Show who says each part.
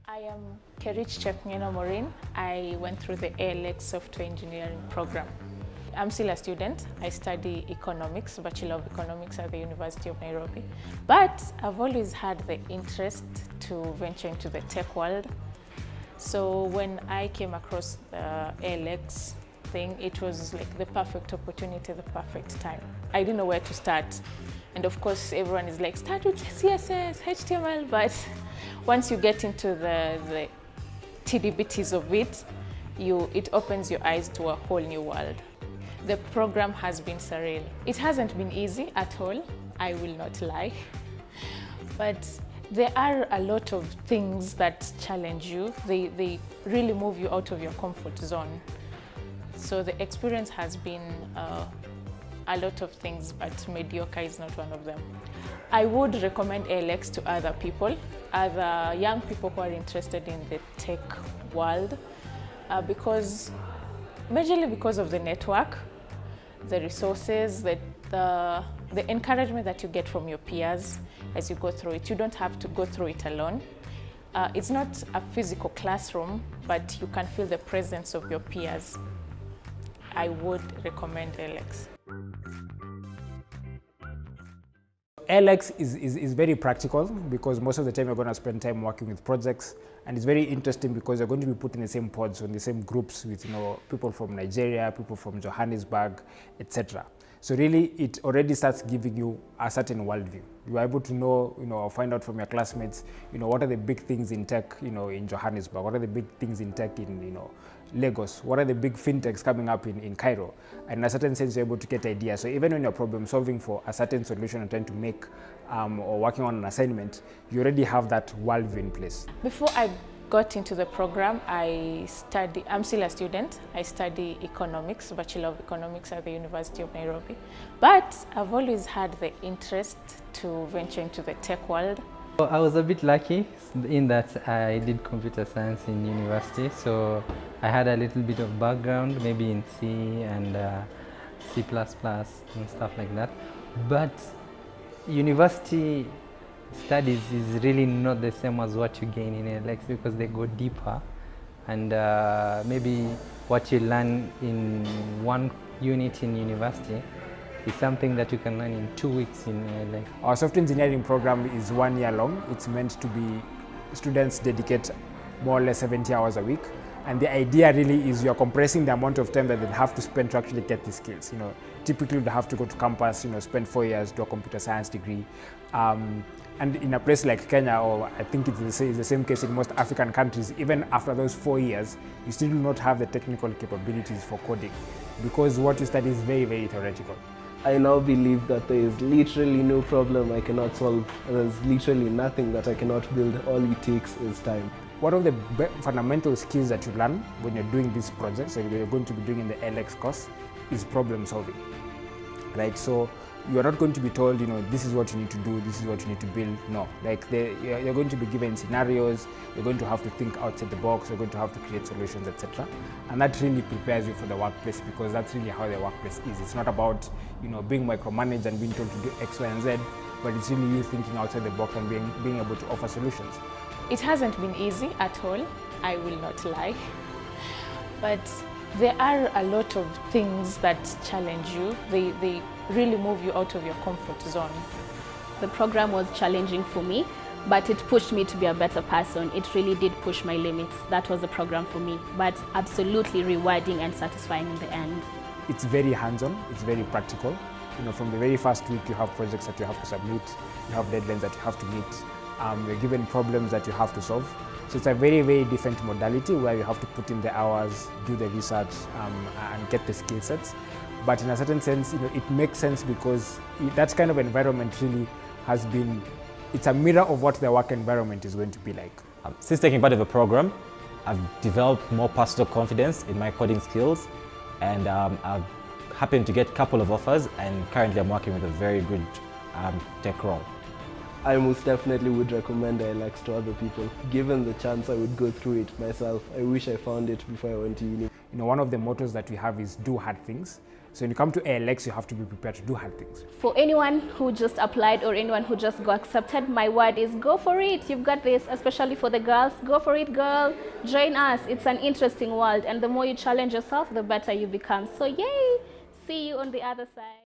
Speaker 1: I am Kerich Chepngeno Maureen. I went through the ALX software engineering program. I'm still a student. I study economics, Bachelor of Economics at the University of Nairobi. But I've always had the interest to venture into the tech world. So when I came across the ALX thing, it was like the perfect opportunity, the perfect time. I didn't know where to start. And of course, everyone is like, start with CSS, HTML, but once you get into the TDBTs of it, it opens your eyes to a whole new world. The program has been surreal. It hasn't been easy at all, I will not lie. But there are a lot of things that challenge you. They really move you out of your comfort zone. So the experience has been a lot of things, but mediocre is not one of them. I would recommend ALX to other people, other young people who are interested in the tech world, majorly because of the network, the resources, the encouragement that you get from your peers as you go through it. You don't have to go through it alone. It's not a physical classroom, but you can feel the presence of your peers. I would recommend ALX.
Speaker 2: ALX is very practical because most of the time you're going to spend time working with projects, and it's very interesting because you're going to be put in the same pods, in the same groups with people from Nigeria, people from Johannesburg, etc. So really, it already starts giving you a certain worldview. You are able to know, find out from your classmates, what are the big things in tech, in Johannesburg? What are the big things in tech in, Lagos? What are the big fintechs coming up in Cairo? And in a certain sense, you're able to get ideas. So even when you're problem solving for a certain solution and trying to make or working on an assignment, you already have that worldview in place.
Speaker 1: Before I got into the program, I'm still a student. I study economics, Bachelor of Economics at the University of Nairobi. But I've always had the interest to venture into the tech world.
Speaker 3: I was a bit lucky in that I did computer science in university, so I had a little bit of background, maybe in C and C++ and stuff like that. But university studies is really not the same as what you gain in ALX because they go deeper, and maybe what you learn in one unit in university is something that you can learn in 2 weeks in ALX.
Speaker 2: Our software engineering program is 1 year long. It's meant to be, students dedicate more or less 70 hours a week. And the idea really is you're compressing the amount of time that they have to spend to actually get the skills. Typically they have to go to campus, spend 4 years, do a computer science degree. And in a place like Kenya, or I think it's the same case in most African countries, even after those 4 years, you still do not have the technical capabilities for coding because what you study is very, very theoretical.
Speaker 4: I now believe that there is literally no problem I cannot solve. There's literally nothing that I cannot build. All it takes is time.
Speaker 2: One of the fundamental skills that you learn when you're doing these projects, so you're going to be doing in the ALX course, is problem solving, right? So you're not going to be told, this is what you need to do, this is what you need to build. No, you're going to be given scenarios, you're going to have to think outside the box, you're going to have to create solutions, etc. And that really prepares you for the workplace because that's really how the workplace is. It's not about, being micromanaged and being told to do X, Y, and Z, but it's really you thinking outside the box and being able to offer solutions.
Speaker 1: It hasn't been easy at all, I will not lie. But there are a lot of things that challenge you. They really move you out of your comfort zone.
Speaker 5: The program was challenging for me, but it pushed me to be a better person. It really did push my limits. That was the program for me, but absolutely rewarding and satisfying in the end.
Speaker 2: It's very hands-on, it's very practical. From the very first week, you have projects that you have to submit, you have deadlines that you have to meet, you're given problems that you have to solve. So it's a very, very different modality where you have to put in the hours, do the research, and get the skill sets. But in a certain sense, it makes sense because that kind of environment really it's a mirror of what the work environment is going to be like.
Speaker 6: Since taking part of the program, I've developed more personal confidence in my coding skills, and I've happened to get a couple of offers, and currently I'm working with a very good tech role.
Speaker 4: I most definitely would recommend ALX to other people. Given the chance, I would go through it myself. I wish I found it before I went to uni.
Speaker 2: One of the mottos that we have is do hard things. So when you come to ALX, you have to be prepared to do hard things.
Speaker 5: For anyone who just applied or anyone who just got accepted, my word is go for it. You've got this, especially for the girls. Go for it, girl. Join us. It's an interesting world, and the more you challenge yourself, the better you become. So yay! See you on the other side.